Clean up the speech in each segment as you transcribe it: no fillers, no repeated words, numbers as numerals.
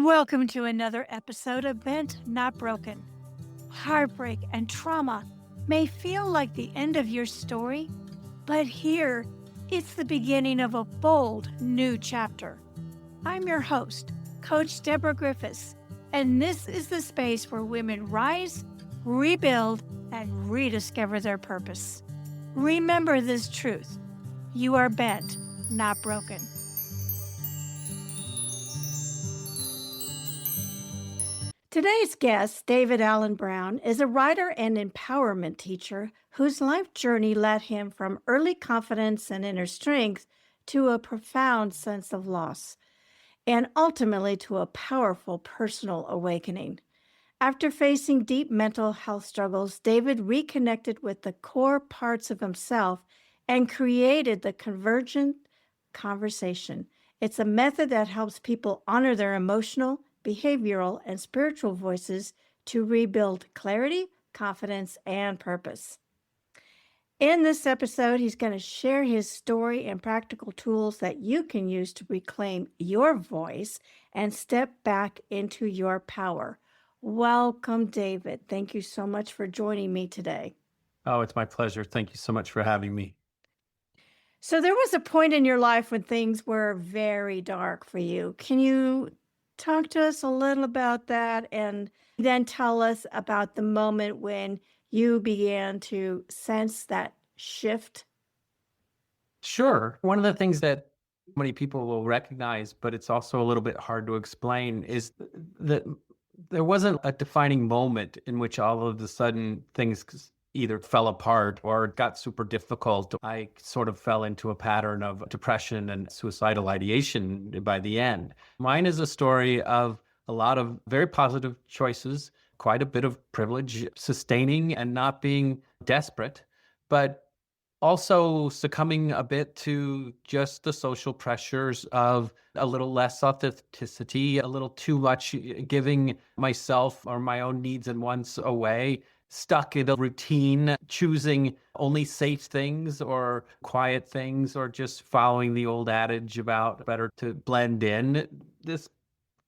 Welcome to another episode of Bent Not Broken. Heartbreak and trauma may feel like the end of your story, but here it's the beginning of a bold new chapter. I'm your host, Coach Deborah Griffiths, and this is the space where women rise, rebuild, and rediscover their purpose. Remember this truth: you are bent, not broken. Today's guest, David Allen Brown, is a writer and empowerment teacher whose life journey led him from early confidence and inner strength to a profound sense of loss, and ultimately to a powerful personal awakening. After facing deep mental health struggles, David reconnected with the core parts of himself and created the Convergent Conversation. It's a method that helps people honor their emotional, behavioral, and spiritual voices to rebuild clarity, confidence, and purpose. In this episode, he's going to share his story and practical tools that you can use to reclaim your voice and step back into your power. Welcome, David. Thank you so much for joining me today. Oh, it's my pleasure. Thank you so much for having me. So there was a point in your life when things were very dark for you. Can you talk to us a little about that and then tell us about the moment when you began to sense that shift? Sure. One of the things that many people will recognize, but it's also a little bit hard to explain, is that there wasn't a defining moment in which all of a sudden things either fell apart or got super difficult. I sort of fell into a pattern of depression and suicidal ideation by the end. Mine is a story of a lot of very positive choices, quite a bit of privilege, sustaining and not being desperate, but also succumbing a bit to just the social pressures of a little less authenticity, a little too much giving myself or my own needs and wants away, stuck in a routine, choosing only safe things or quiet things, or just following the old adage about better to blend in. This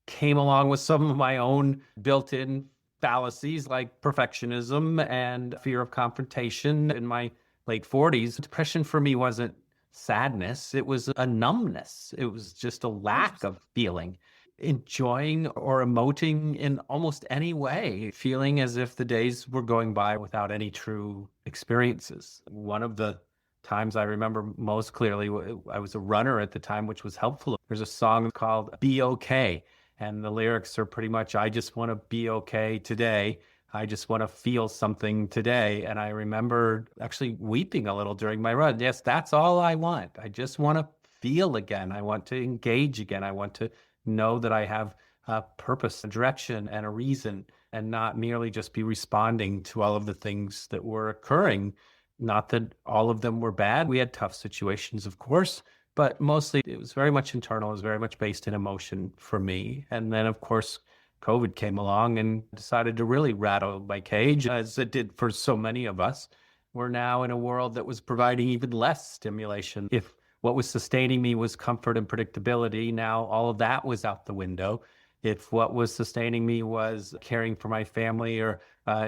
came along with some of my own built-in fallacies like perfectionism and fear of confrontation in my late 40s. Depression for me wasn't sadness. It was a numbness. It was just a lack of feeling, enjoying or emoting in almost any way, feeling as if the days were going by without any true experiences. One of the times I remember most clearly, I was a runner at the time, which was helpful. There's a song called Be Okay. And the lyrics are pretty much, I just want to be okay today. I just want to feel something today. And I remember actually weeping a little during my run. Yes, that's all I want. I just want to feel again. I want to engage again. I want to know that I have a purpose, a direction, and a reason, and not merely just be responding to all of the things that were occurring. Not that all of them were bad. We had tough situations, of course, but mostly it was very much internal. It was very much based in emotion for me. And then, of course, COVID came along and decided to really rattle my cage, as it did for so many of us. We're now in a world that was providing even less stimulation. If what was sustaining me was comfort and predictability, now all of that was out the window. If what was sustaining me was caring for my family or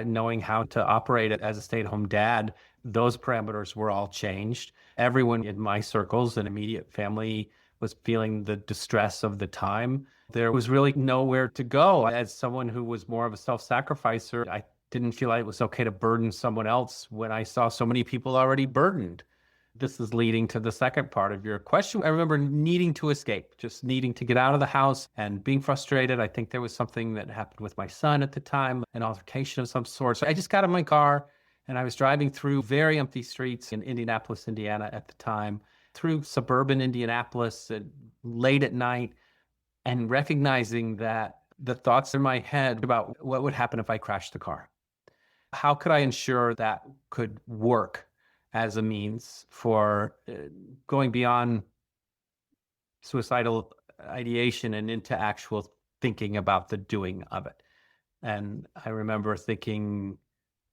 knowing how to operate it as a stay-at-home dad, those parameters were all changed. Everyone in my circles and immediate family was feeling the distress of the time. There was really nowhere to go. As someone who was more of a self-sacrificer, I didn't feel like it was okay to burden someone else when I saw so many people already burdened. This is leading to the second part of your question. I remember needing to escape, just needing to get out of the house and being frustrated. I think there was something that happened with my son at the time, an altercation of some sort. So I just got in my car and I was driving through very empty streets in Indianapolis, Indiana at the time, through suburban Indianapolis late at night, and recognizing that the thoughts in my head about what would happen if I crashed the car. How could I ensure that could work as a means for going beyond suicidal ideation and into actual thinking about the doing of it? And I remember thinking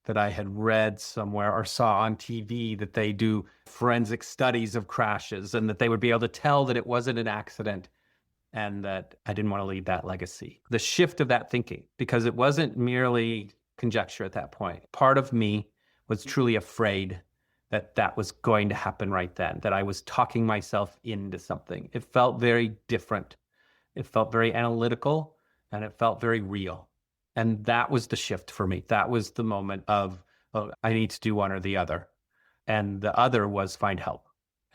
that I had read somewhere or saw on TV that they do forensic studies of crashes and that they would be able to tell that it wasn't an accident and that I didn't want to leave that legacy. The shift of that thinking, because it wasn't merely conjecture at that point. Part of me was truly afraid that that was going to happen right then, that I was talking myself into something. It felt very different. It felt very analytical and it felt very real. And that was the shift for me. That was the moment of, oh, I need to do one or the other. And the other was find help.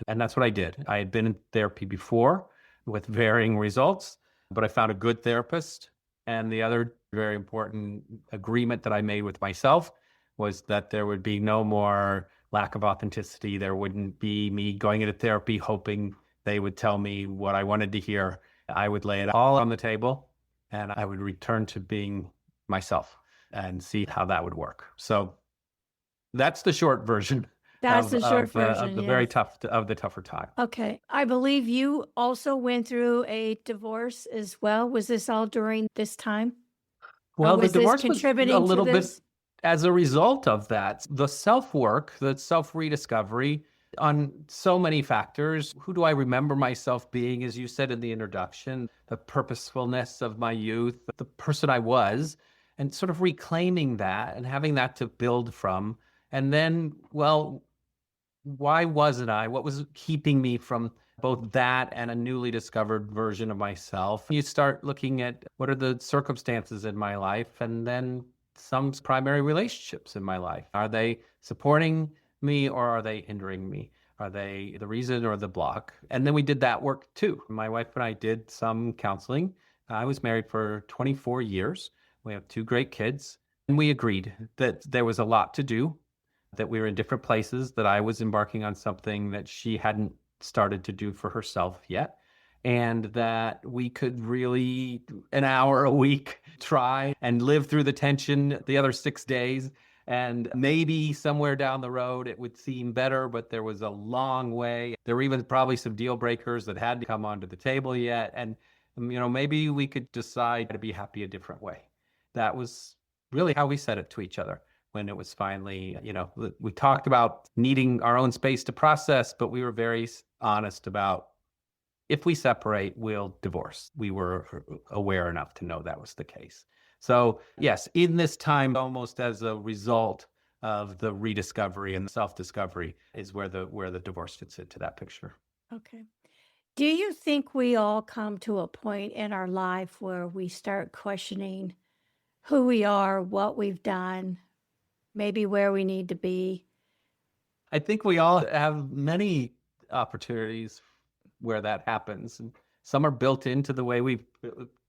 And that's what I did. I had been in therapy before with varying results, but I found a good therapist. And the other very important agreement that I made with myself was that there would be no more lack of authenticity. There wouldn't be me going into therapy hoping they would tell me what I wanted to hear. I would lay it all on the table and I would return to being myself and see how that would work. So that's the short version That's the short of version, the very yes. tough of the tougher time. Okay. I believe you also went through a divorce as well. Was this all during this time? Or Well, the was this divorce was a contributing to little bit this? as a result of that. The self work, the self rediscovery on so many factors. Who do I remember myself being, as you said in the introduction, the purposefulness of my youth, the person I was, and sort of reclaiming that and having that to build from. And then, well, why wasn't I? What was keeping me from both that and a newly discovered version of myself? You start looking at what are the circumstances in my life and then some primary relationships in my life. Are they supporting me or are they hindering me? Are they the reason or the block? And then we did that work too. My wife and I did some counseling. I was married for 24 years. We have two great kids. And we agreed that there was a lot to do, that we were in different places, that I was embarking on something that she hadn't started to do for herself yet, and that we could really, an hour a week, try and live through the tension the other 6 days. And maybe somewhere down the road it would seem better, but there was a long way. There were even probably some deal breakers that hadn't come onto the table yet. And, maybe we could decide to be happy a different way. That was really how we said it to each other when it was finally, we talked about needing our own space to process, but we were very honest about if we separate, we'll divorce. We were aware enough to know that was the case. So, yes, in this time, almost as a result of the rediscovery and self-discovery is where the divorce fits into that picture. Okay. Do you think we all come to a point in our life where we start questioning who we are, what we've done, maybe where we need to be? I think we all have many opportunities where that happens. And some are built into the way we've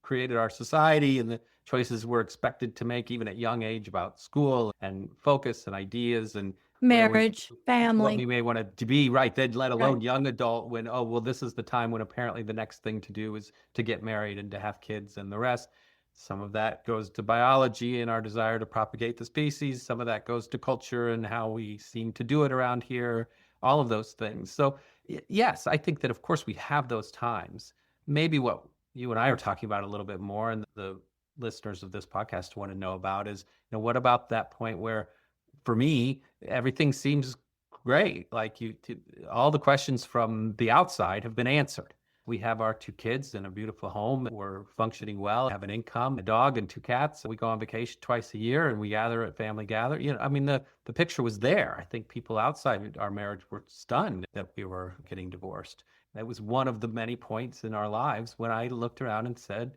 created our society and the choices we're expected to make even at young age about school and focus and ideas and where we Marriage, what we family, may want to be, right then, let alone right? young adult, when, oh well, this is the time when apparently the next thing to do is to get married and to have kids and the rest. Some of that goes to biology and our desire to propagate the species. Some of that goes to culture and how we seem to do it around here, all of those things. So yes, I think that of course we have those times. Maybe what you and I are talking about a little bit more, and the listeners of this podcast want to know about is, what about that point where, for me, everything seems great. Like all the questions from the outside have been answered. We have our two kids in a beautiful home. We're functioning well, have an income, a dog and two cats. We go on vacation twice a year and we gather at family gather. I mean, the picture was there. I think people outside our marriage were stunned that we were getting divorced. That was one of the many points in our lives when I looked around and said,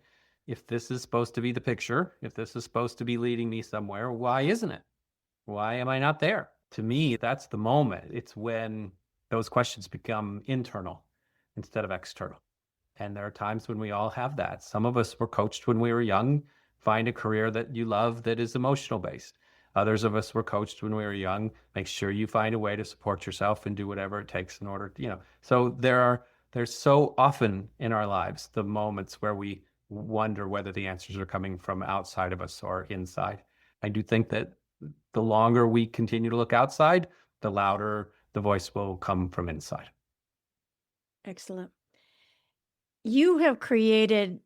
if this is supposed to be the picture, if this is supposed to be leading me somewhere, why isn't it? Why am I not there? To me, that's the moment. It's when those questions become internal instead of external. And there are times when we all have that. Some of us were coached when we were young, find a career that you love that is emotional based. Others of us were coached when we were young, make sure you find a way to support yourself and do whatever it takes in order to, So there's so often in our lives the moments where we wonder whether the answers are coming from outside of us or inside. I do think that the longer we continue to look outside, the louder the voice will come from inside. Excellent. You have created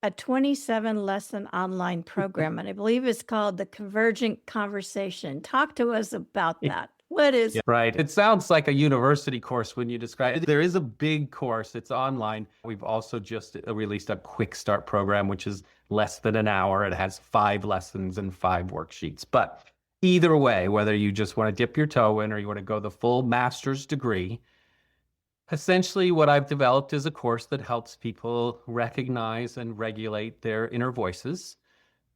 a 27 lesson online program, and I believe it's called the Convergent Conversation. Talk to us about that. What is Yeah, right. It sounds like a university course when you describe it. There is a big course. It's online. We've also just released a quick start program, which is less than an hour. It has 5 lessons and 5 worksheets. But either way, whether you just want to dip your toe in or you want to go the full master's degree, essentially what I've developed is a course that helps people recognize and regulate their inner voices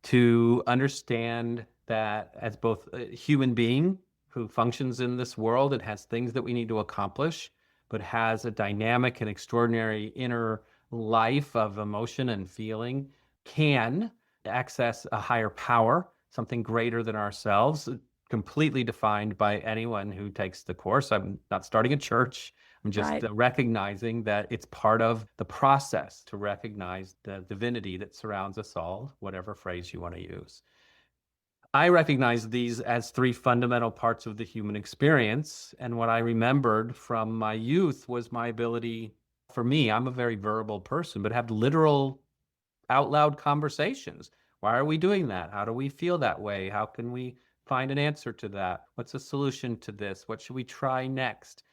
to understand that as both a human being who functions in this world and has things that we need to accomplish, but has a dynamic and extraordinary inner life of emotion and feeling, can access a higher power, something greater than ourselves, completely defined by anyone who takes the course. I'm not starting a church. I'm just right? recognizing that it's part of the process to recognize the divinity that surrounds us all, whatever phrase you want to use. I recognize these as 3 fundamental parts of the human experience. And what I remembered from my youth was my ability, for me, I'm a very verbal person, but have literal out loud conversations. Why are we doing that? How do we feel that way? How can we find an answer to that? What's a solution to this? What should we try next?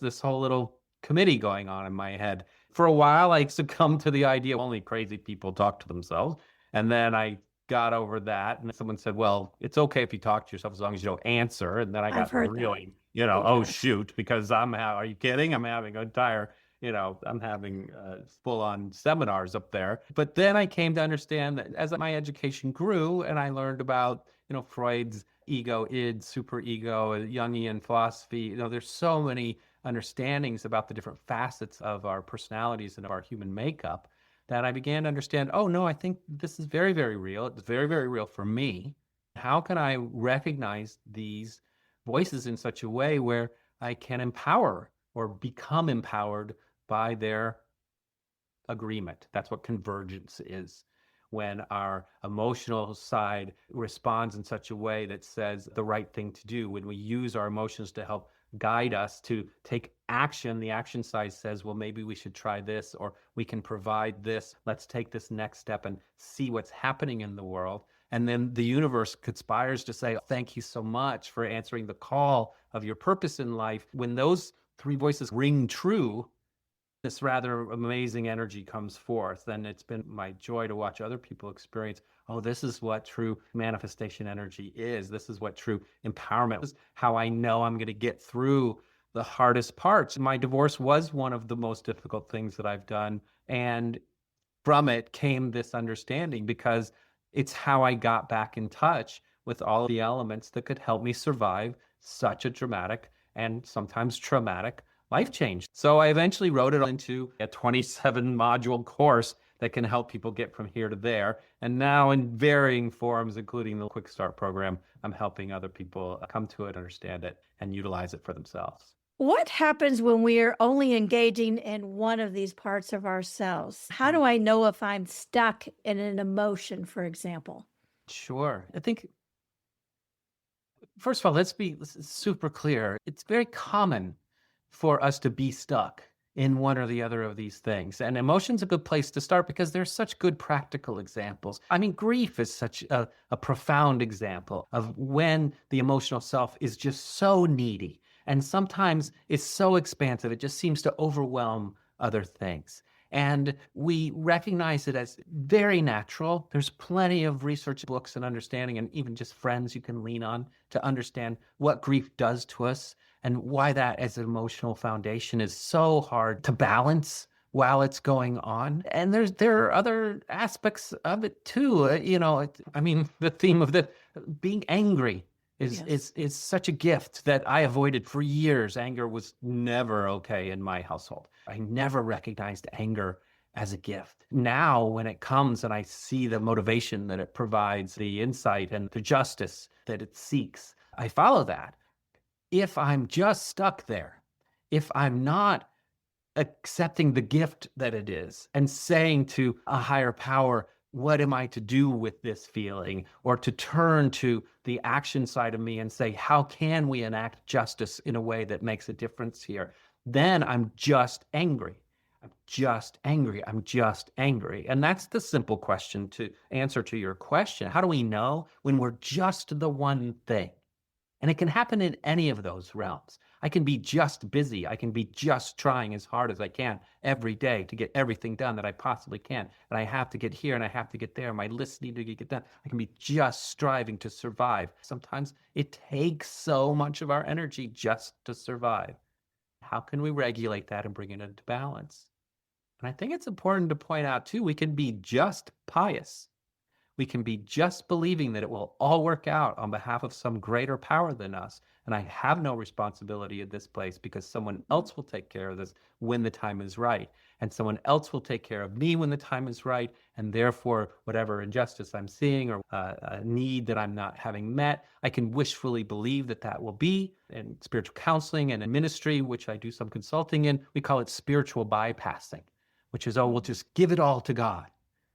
This whole little committee going on in my head. For a while, I succumbed to the idea only crazy people talk to themselves. And then I got over that. And someone said, well, it's okay if you talk to yourself as long as you don't answer. And then I I've got heard that. really, oh, Yes, shoot, because are you kidding? I'm having an entire I'm having full on seminars up there. But then I came to understand that as my education grew and I learned about, Freud's ego, id, superego, Jungian philosophy, there's so many understandings about the different facets of our personalities and of our human makeup that I began to understand, oh, no, I think this is very, very real. It's very, very real for me. How can I recognize these voices in such a way where I can empower or become empowered by their agreement? That's what convergence is. When our emotional side responds in such a way that says the right thing to do, when we use our emotions to help guide us to take action, the action side says, well, maybe we should try this, or we can provide this. Let's take this next step and see what's happening in the world. And then the universe conspires to say, thank you so much for answering the call of your purpose in life. When those 3 voices ring true, this rather amazing energy comes forth. And it's been my joy to watch other people experience, oh, this is what true manifestation energy is. This is what true empowerment is, how I know I'm going to get through the hardest parts. My divorce was one of the most difficult things that I've done. And from it came this understanding because it's how I got back in touch with all the elements that could help me survive such a dramatic and sometimes traumatic life change. So I eventually wrote it into a 27 module course that can help people get from here to there. And now in varying forms, including the Quick Start program, I'm helping other people come to it, understand it, and utilize it for themselves. What happens when we are only engaging in one of these parts of ourselves? How Mm. do I know if I'm stuck in an emotion, for example? Sure. I think, first of all, let's be super clear. It's very common for us to be stuck in one or the other of these things. And emotion's a good place to start because there's such good practical examples. I mean, grief is such a profound example of when the emotional self is just so needy. And sometimes it's so expansive, it just seems to overwhelm other things. And we recognize it as very natural. There's plenty of research books and understanding, and even just friends you can lean on to understand what grief does to us and why that as an emotional foundation is so hard to balance while it's going on. And there are other aspects of it too. I mean, the theme of the being angry is Yes. such a gift that I avoided for years. Anger was never okay in my household. I never recognized anger as a gift. Now, when it comes and I see the motivation that it provides, the insight and the justice that it seeks, I follow that. If I'm just stuck there, if I'm not accepting the gift that it is and saying to a higher power, what am I to do with this feeling? Or to turn to the action side of me and say, how can we enact justice in a way that makes a difference here? Then I'm just angry. I'm just angry. I'm just angry. And that's the simple question to answer to your question. How do we know when we're just the one thing? And it can happen in any of those realms. I can be just busy. I can be just trying as hard as I can every day to get everything done that I possibly can. And I have to get here and I have to get there. My lists need to get done. I can be just striving to survive. Sometimes it takes so much of our energy just to survive. How can we regulate that and bring it into balance? And I think it's important to point out, too, we can be just pious. We can be just believing that it will all work out on behalf of some greater power than us. And I have no responsibility in this place because someone else will take care of this when the time is right. And someone else will take care of me when the time is right. And therefore, whatever injustice I'm seeing or a need that I'm not having met, I can wishfully believe that that will be. In spiritual counseling and in ministry, which I do some consulting in, we call it spiritual bypassing, which is, oh, we'll just give it all to God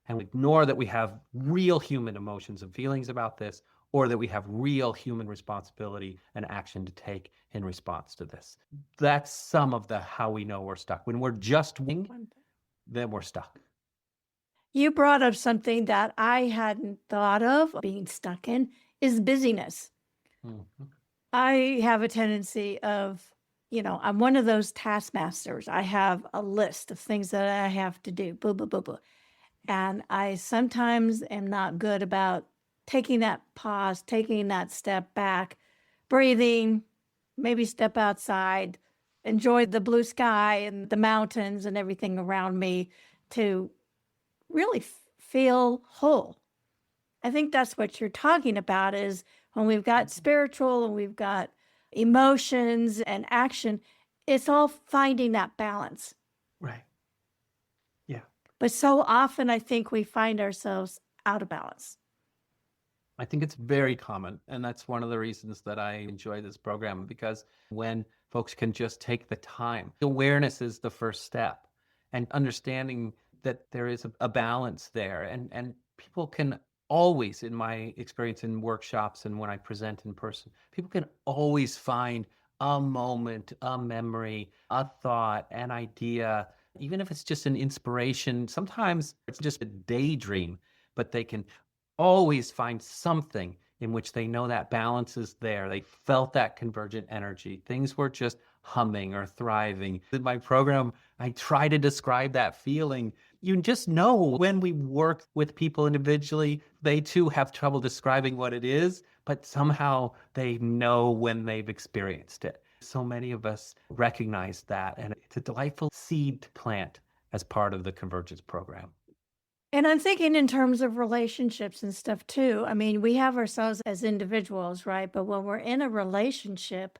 and we ignore that we have real human emotions and feelings about this, or that we have real human responsibility and action to take in response to this. That's some of the how we know we're stuck. When we're just wing, then we're stuck. You brought up something that I hadn't thought of being stuck in is busyness. Mhm. I have a tendency of, I'm one of those taskmasters. I have a list of things that I have to do, boo, boo, boo, boo. And I sometimes am not good about taking that pause, taking that step back, breathing, maybe step outside, enjoy the blue sky and the mountains and everything around me to really feel whole. I think that's what you're talking about is when we've got spiritual and we've got emotions and action, it's all finding that balance. Right. Yeah. But so often I think we find ourselves out of balance. I think it's very common. And that's one of the reasons that I enjoy this program because when folks can just take the time, awareness is the first step and understanding that there is a balance there. And people can always, in my experience in workshops and when I present in person, people can always find a moment, a memory, a thought, an idea, even if it's just an inspiration. Sometimes it's just a daydream, but they can always find something in which they know that balance is there. They felt that convergent energy. Things were just humming or thriving. In my program, I try to describe that feeling. You just know when we work with people individually, they too have trouble describing what it is, but somehow they know when they've experienced it. So many of us recognize that, and it's a delightful seed to plant as part of the Convergence program. And I'm thinking in terms of relationships and stuff too. I mean, we have ourselves as individuals, right? But when we're in a relationship,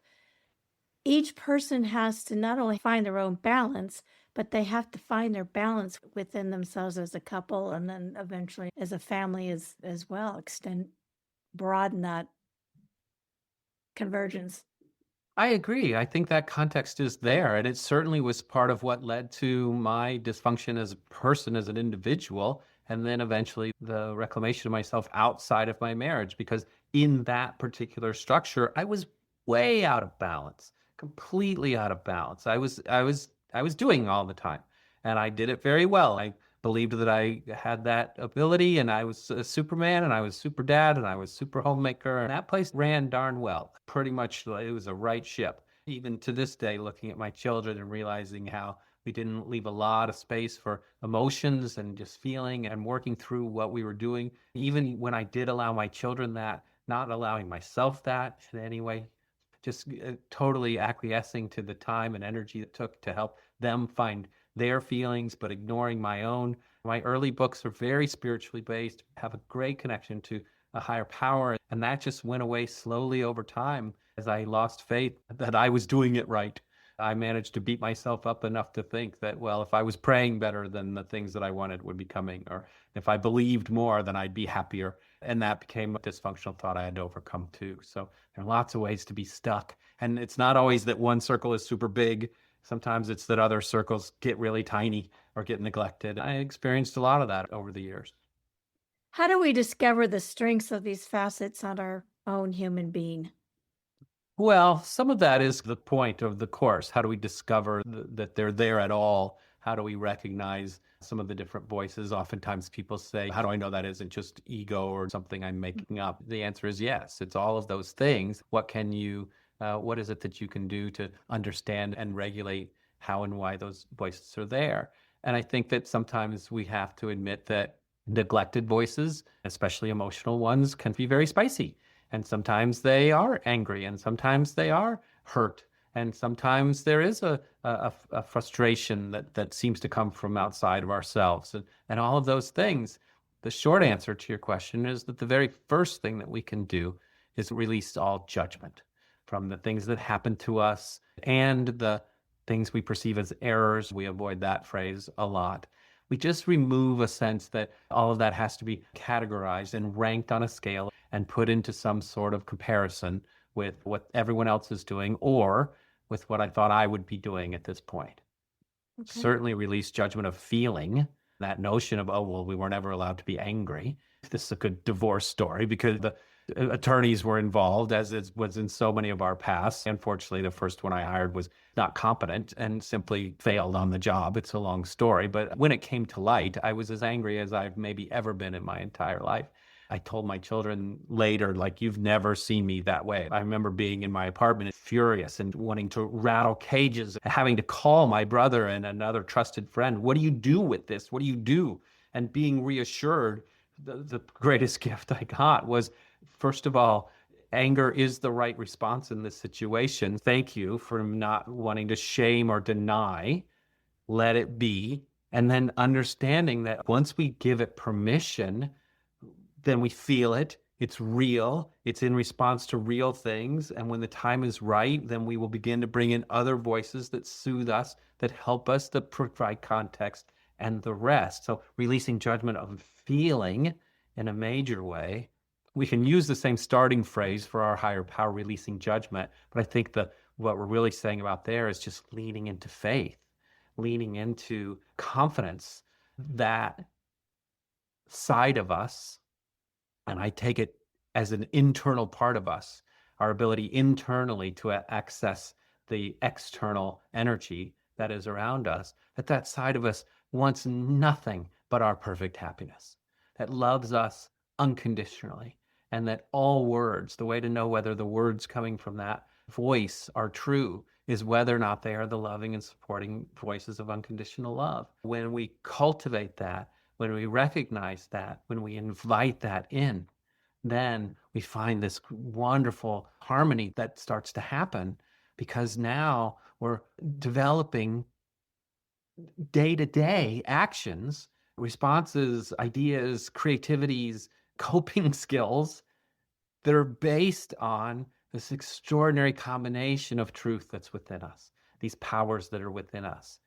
each person has to not only find their own balance, but they have to find their balance within themselves as a couple and then eventually as a family as well, extend broaden that convergence. I agree. I think that context is there. And it certainly was part of what led to my dysfunction as a person, as an individual, and then eventually the reclamation of myself outside of my marriage. Because in that particular structure, I was way out of balance, completely out of balance. I was doing all the time. And I did it very well. I believed that I had that ability and I was a Superman and I was super dad and I was super homemaker. And that place ran darn well. Pretty much it was a right ship. Even to this day, looking at my children and realizing how we didn't leave a lot of space for emotions and just feeling and working through what we were doing. Even when I did allow my children that, not allowing myself that in any way, just totally acquiescing to the time and energy it took to help them find their feelings, but ignoring my own. My early books are very spiritually based, have a great connection to a higher power. And that just went away slowly over time as I lost faith that I was doing it right. I managed to beat myself up enough to think that, well, if I was praying better, then the things that I wanted would be coming, or if I believed more, then I'd be happier. And that became a dysfunctional thought I had to overcome too. So there are lots of ways to be stuck. And it's not always that one circle is super big. Sometimes it's that other circles get really tiny or get neglected. I experienced a lot of that over the years. How do we discover the strengths of these facets on our own human being? Well, some of that is the point of the course. How do we discover that they're there at all? How do we recognize some of the different voices. Oftentimes people say, how do I know that isn't just ego or something I'm making up? The answer is yes. It's all of those things. What is it that you can do to understand and regulate how and why those voices are there? And I think that sometimes we have to admit that neglected voices, especially emotional ones, can be very spicy. And sometimes they are angry, and sometimes they are hurt. And sometimes there is a frustration that seems to come from outside of ourselves. And all of those things, the short answer to your question is that the very first thing that we can do is release all judgment from the things that happen to us and the things we perceive as errors. We avoid that phrase a lot. We just remove a sense that all of that has to be categorized and ranked on a scale and put into some sort of comparison with what everyone else is doing or with what I thought I would be doing at this point. Okay. Certainly release judgment of feeling, that notion of, oh, well, we weren't ever allowed to be angry. This is a good divorce story because the attorneys were involved, as it was in so many of our pasts. Unfortunately, the first one I hired was not competent and simply failed on the job. It's a long story. But when it came to light, I was as angry as I've maybe ever been in my entire life. I told my children later, like, you've never seen me that way. I remember being in my apartment furious and wanting to rattle cages, having to call my brother and another trusted friend. What do you do with this? What do you do? And being reassured, the greatest gift I got was, first of all, anger is the right response in this situation. Thank you for not wanting to shame or deny. Let it be. And then understanding that once we give it permission, then we feel it. It's real. It's in response to real things. And when the time is right, then we will begin to bring in other voices that soothe us, that help us, that provide context and the rest. So releasing judgment of feeling in a major way. We can use the same starting phrase for our higher power, releasing judgment. But I think what we're really saying about there is just leaning into faith, leaning into confidence that side of us, and I take it as an internal part of us, our ability internally to access the external energy that is around us, that side of us wants nothing but our perfect happiness, that loves us unconditionally, and that all words, the way to know whether the words coming from that voice are true is whether or not they are the loving and supporting voices of unconditional love. When we cultivate that, when we recognize that, when we invite that in, then we find this wonderful harmony that starts to happen because now we're developing day-to-day actions, responses, ideas, creativities, coping skills that are based on this extraordinary combination of truth that's within us, these powers that are within us.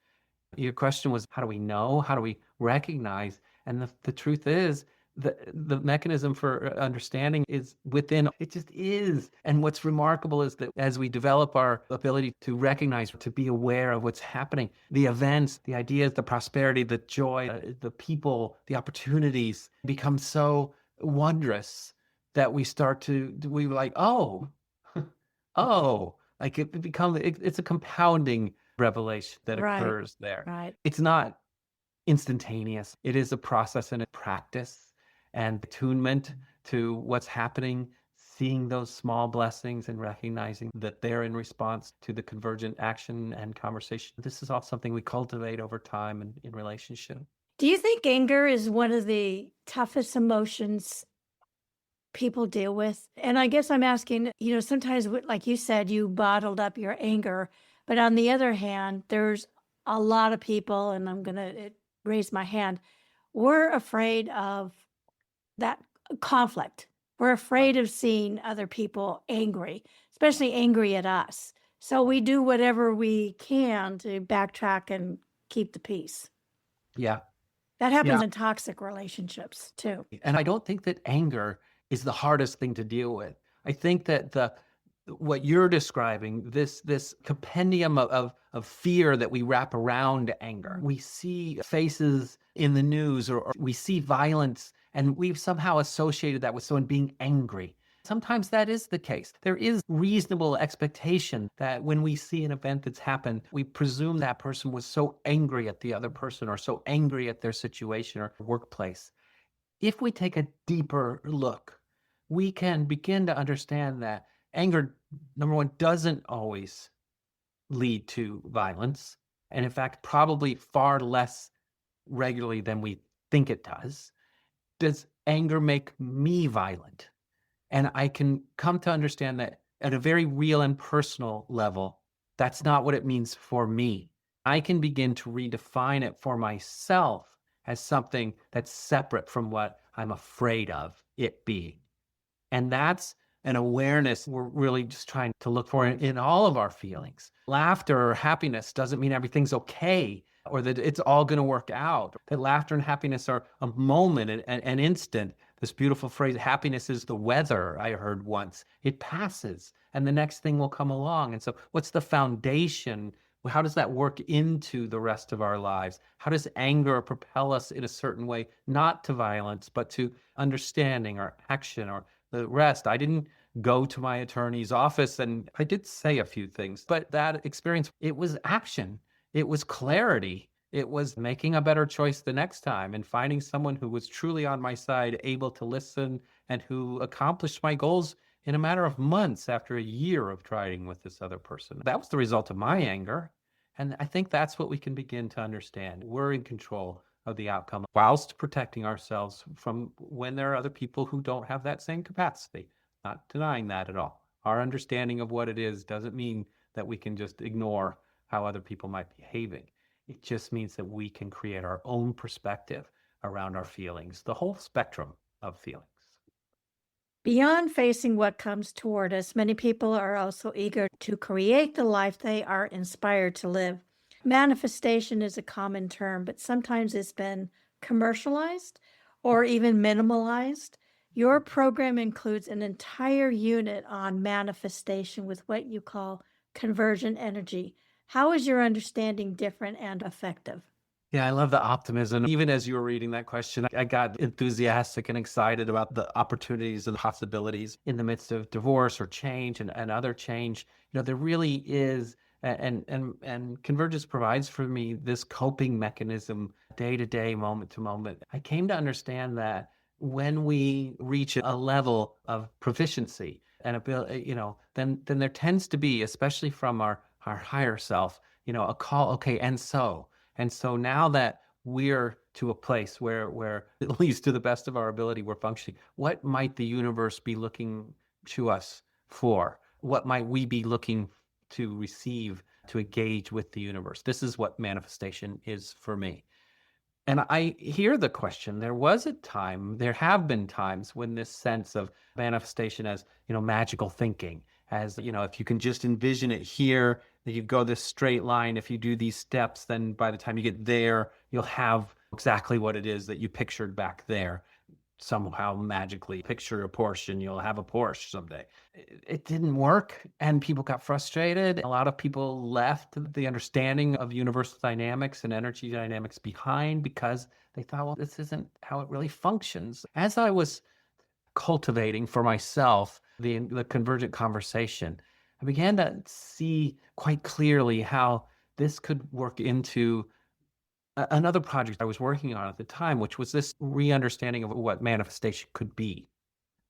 Your question was, how do we know? How do we recognize? And the truth is, the mechanism for understanding is within. It just is. And what's remarkable is that as we develop our ability to recognize, to be aware of what's happening, the events, the ideas, the prosperity, the joy, the people, the opportunities become so wondrous that we like, oh, oh, like it's a compounding revelation that Right. occurs there. Right. It's not instantaneous. It is a process and a practice and attunement to what's happening, seeing those small blessings and recognizing that they're in response to the convergent action and conversation. This is all something we cultivate over time and in relationship. Do you think anger is one of the toughest emotions people deal with? And I guess I'm asking, sometimes, like you said, you bottled up your anger. But on the other hand, there's a lot of people, and I'm going to raise my hand, we're afraid of that conflict. We're Right. afraid of seeing other people angry, especially angry at us. So we do whatever we can to backtrack and keep the peace. Yeah. That Yeah. happens in toxic relationships too. And I don't think that anger is the hardest thing to deal with. I think that what you're describing, this compendium of fear that we wrap around anger. We see faces in the news or we see violence and we've somehow associated that with someone being angry. Sometimes that is the case. There is reasonable expectation that when we see an event that's happened, we presume that person was so angry at the other person or so angry at their situation or workplace. If we take a deeper look, we can begin to understand that anger, number one, doesn't always lead to violence. And in fact, probably far less regularly than we think it does. Does anger make me violent? And I can come to understand that at a very real and personal level, that's not what it means for me. I can begin to redefine it for myself as something that's separate from what I'm afraid of it being. And that's an awareness we're really just trying to look for in all of our feelings. Laughter or happiness doesn't mean everything's okay or that it's all going to work out. That laughter and happiness are a moment, an instant. This beautiful phrase, happiness is the weather, I heard once. It passes and the next thing will come along. And so, what's the foundation? How does that work into the rest of our lives? How does anger propel us in a certain way, not to violence, but to understanding or action or the rest? I didn't go to my attorney's office and I did say a few things, but that experience, it was action. It was clarity. It was making a better choice the next time and finding someone who was truly on my side, able to listen and who accomplished my goals in a matter of months after a year of trying with this other person. That was the result of my anger. And I think that's what we can begin to understand. We're in control of the outcome whilst protecting ourselves from when there are other people who don't have that same capacity. Not denying that at all. Our understanding of what it is doesn't mean that we can just ignore how other people might be behaving. It just means that we can create our own perspective around our feelings, the whole spectrum of feelings. Beyond facing what comes toward us, many people are also eager to create the life they are inspired to live. Manifestation is a common term, but sometimes it's been commercialized or even minimalized. Your program includes an entire unit on manifestation with what you call convergent energy. How is your understanding different and effective? Yeah, I love the optimism. Even as you were reading that question, I got enthusiastic and excited about the opportunities and possibilities in the midst of divorce or change and other change. There really is, and Convergence provides for me this coping mechanism, day to day, moment to moment. I came to understand that when we reach a level of proficiency and ability, then there tends to be, especially from our higher self, a call. Okay, and so now that we're to a place where at least to the best of our ability we're functioning, what might the universe be looking to us for? What might we be looking to receive to engage with the universe? This is what manifestation is for me. And I hear the question. There have been times when this sense of manifestation as, magical thinking, as, if you can just envision it here, that you go this straight line. If you do these steps, then by the time you get there, you'll have exactly what it is that you pictured back there. Somehow magically picture a Porsche and you'll have a Porsche someday. It didn't work and people got frustrated. A lot of people left the understanding of universal dynamics and energy dynamics behind because they thought, well, this isn't how it really functions. As I was cultivating for myself the convergent conversation, I began to see quite clearly how this could work into another project I was working on at the time, which was this re-understanding of what manifestation could be.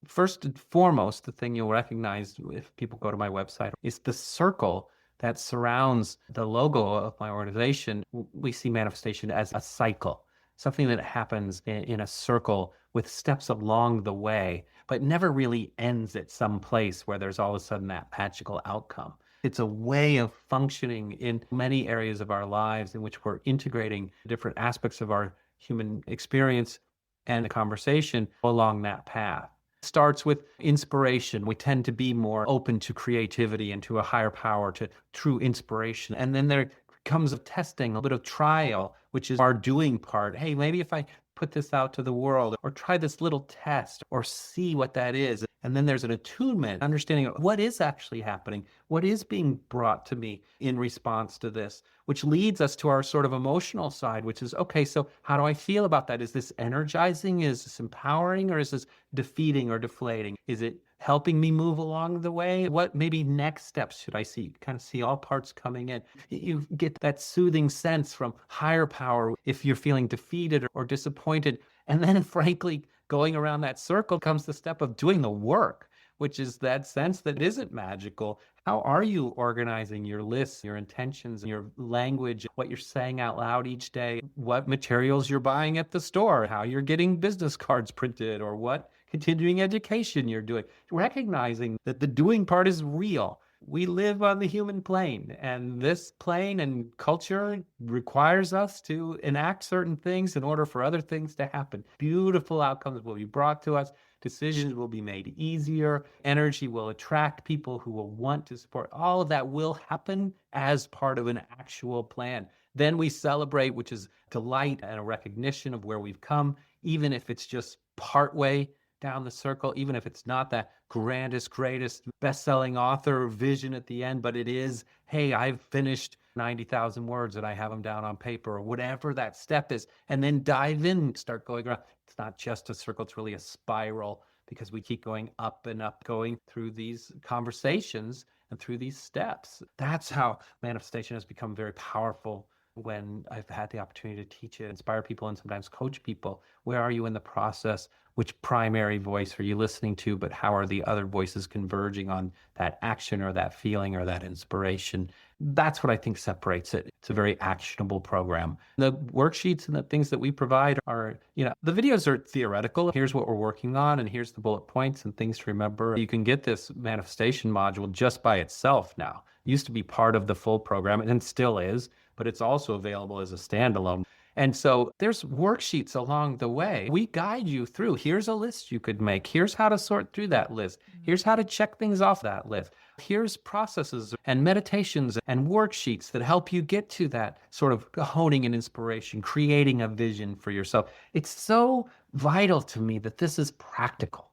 First and foremost, the thing you'll recognize if people go to my website is the circle that surrounds the logo of my organization. We see manifestation as a cycle, something that happens in a circle with steps along the way, but never really ends at some place where there's all of a sudden that magical outcome. It's a way of functioning in many areas of our lives in which we're integrating different aspects of our human experience and the conversation along that path. It starts with inspiration. We tend to be more open to creativity and to a higher power, to true inspiration. And then there comes of testing, a bit of trial, which is our doing part. Hey, maybe if I put this out to the world or try this little test or see what that is. And then there's an attunement, understanding of what is actually happening, what is being brought to me in response to this, which leads us to our sort of emotional side, which is, okay, so how do I feel about that? Is this energizing? Is this empowering? Or is this defeating or deflating? Is it helping me move along the way? What maybe next steps should I see? Kind of see all parts coming in. You get that soothing sense from higher power if you're feeling defeated or disappointed. And then, frankly, going around that circle comes the step of doing the work, which is that sense that isn't magical. How are you organizing your lists, your intentions, your language, what you're saying out loud each day, what materials you're buying at the store, how you're getting business cards printed, or what continuing education you're doing? Recognizing that the doing part is real. We live on the human plane, and this plane and culture requires us to enact certain things in order for other things to happen. Beautiful outcomes will be brought to us. Decisions will be made easier. Energy will attract people who will want to support. All of that will happen as part of an actual plan. Then we celebrate, which is delight and a recognition of where we've come, even if it's just partway down the circle, even if it's not that grandest, greatest, best-selling author vision at the end, but it is, hey, I've finished 90,000 words and I have them down on paper, or whatever that step is, and then dive in, start going around. It's not just a circle, it's really a spiral, because we keep going up and up, going through these conversations and through these steps. That's how manifestation has become very powerful when I've had the opportunity to teach it, inspire people, and sometimes coach people. Where are you in the process? Which primary voice are you listening to? But how are the other voices converging on that action or that feeling or that inspiration? That's what I think separates it. It's a very actionable program. The worksheets and the things that we provide are, the videos are theoretical. Here's what we're working on, and here's the bullet points and things to remember. You can get this manifestation module just by itself now. It used to be part of the full program, and still is, but it's also available as a standalone. And so there's worksheets along the way. We guide you through. Here's a list you could make. Here's how to sort through that list. Here's how to check things off that list. Here's processes and meditations and worksheets that help you get to that sort of honing an inspiration, creating a vision for yourself. It's so vital to me that this is practical.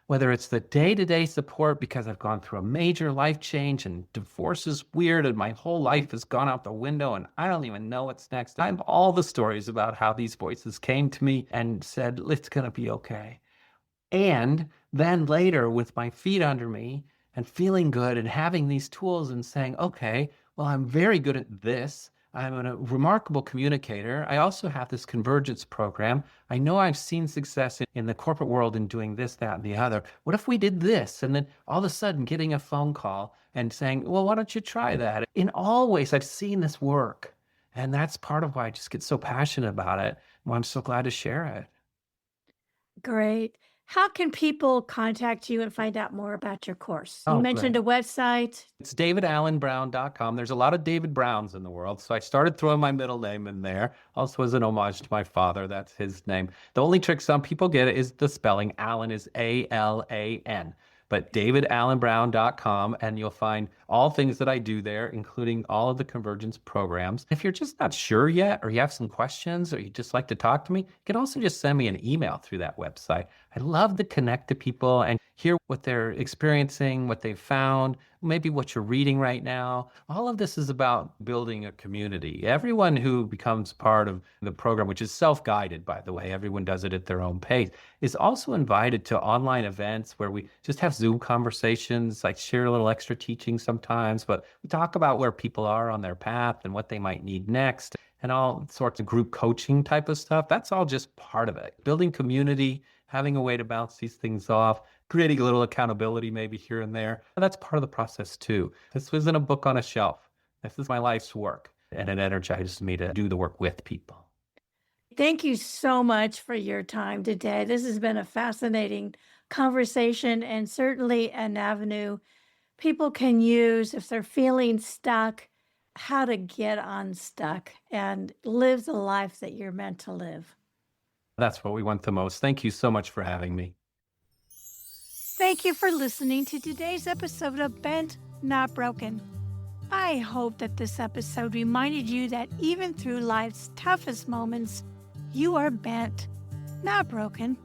Whether it's the day-to-day support because I've gone through a major life change and divorce is weird and my whole life has gone out the window and I don't even know what's next. I have all the stories about how these voices came to me and said, it's going to be okay. And then later, with my feet under me and feeling good and having these tools and saying, okay, well, I'm very good at this. I'm a remarkable communicator. I also have this convergence program. I know I've seen success in the corporate world in doing this, that, and the other. What if we did this? And then all of a sudden getting a phone call and saying, well, why don't you try that? In all ways, I've seen this work. And that's part of why I just get so passionate about it. Why I'm so glad to share it. Great. How can people contact you and find out more about your course? You Oh, mentioned great. a website. It's davidallenbrown.com. There's a lot of David Browns in the world, so I started throwing my middle name in there. Also as an homage to my father, that's his name. The only trick some people get is the spelling. Allen is A-L-A-N. But davidallenbrown.com, and you'll find all things that I do there, including all of the convergence programs. If you're just not sure yet, or you have some questions, or you just like to talk to me, you can also just send me an email through that website. I love to connect to people and hear what they're experiencing, what they've found, maybe what you're reading right now. All of this is about building a community. Everyone who becomes part of the program, which is self-guided, by the way, everyone does it at their own pace, is also invited to online events where we just have Zoom conversations. I share a little extra teaching sometimes, but we talk about where people are on their path and what they might need next, and all sorts of group coaching type of stuff. That's all just part of it. Building community, having a way to bounce these things off, creating a little accountability maybe here and there. That's part of the process too. This isn't a book on a shelf. This is my life's work, and it energizes me to do the work with people. Thank you so much for your time today. This has been a fascinating conversation and certainly an avenue people can use if they're feeling stuck, how to get unstuck and live the life that you're meant to live. That's what we want the most. Thank you so much for having me. Thank you for listening to today's episode of Bent, Not Broken. I hope that this episode reminded you that even through life's toughest moments, you are bent, not broken.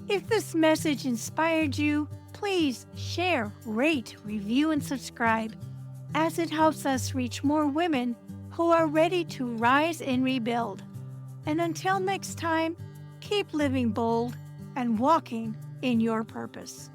If this message inspired you, please share, rate, review, and subscribe, as it helps us reach more women who are ready to rise and rebuild. And until next time, keep living bold and walking in your purpose.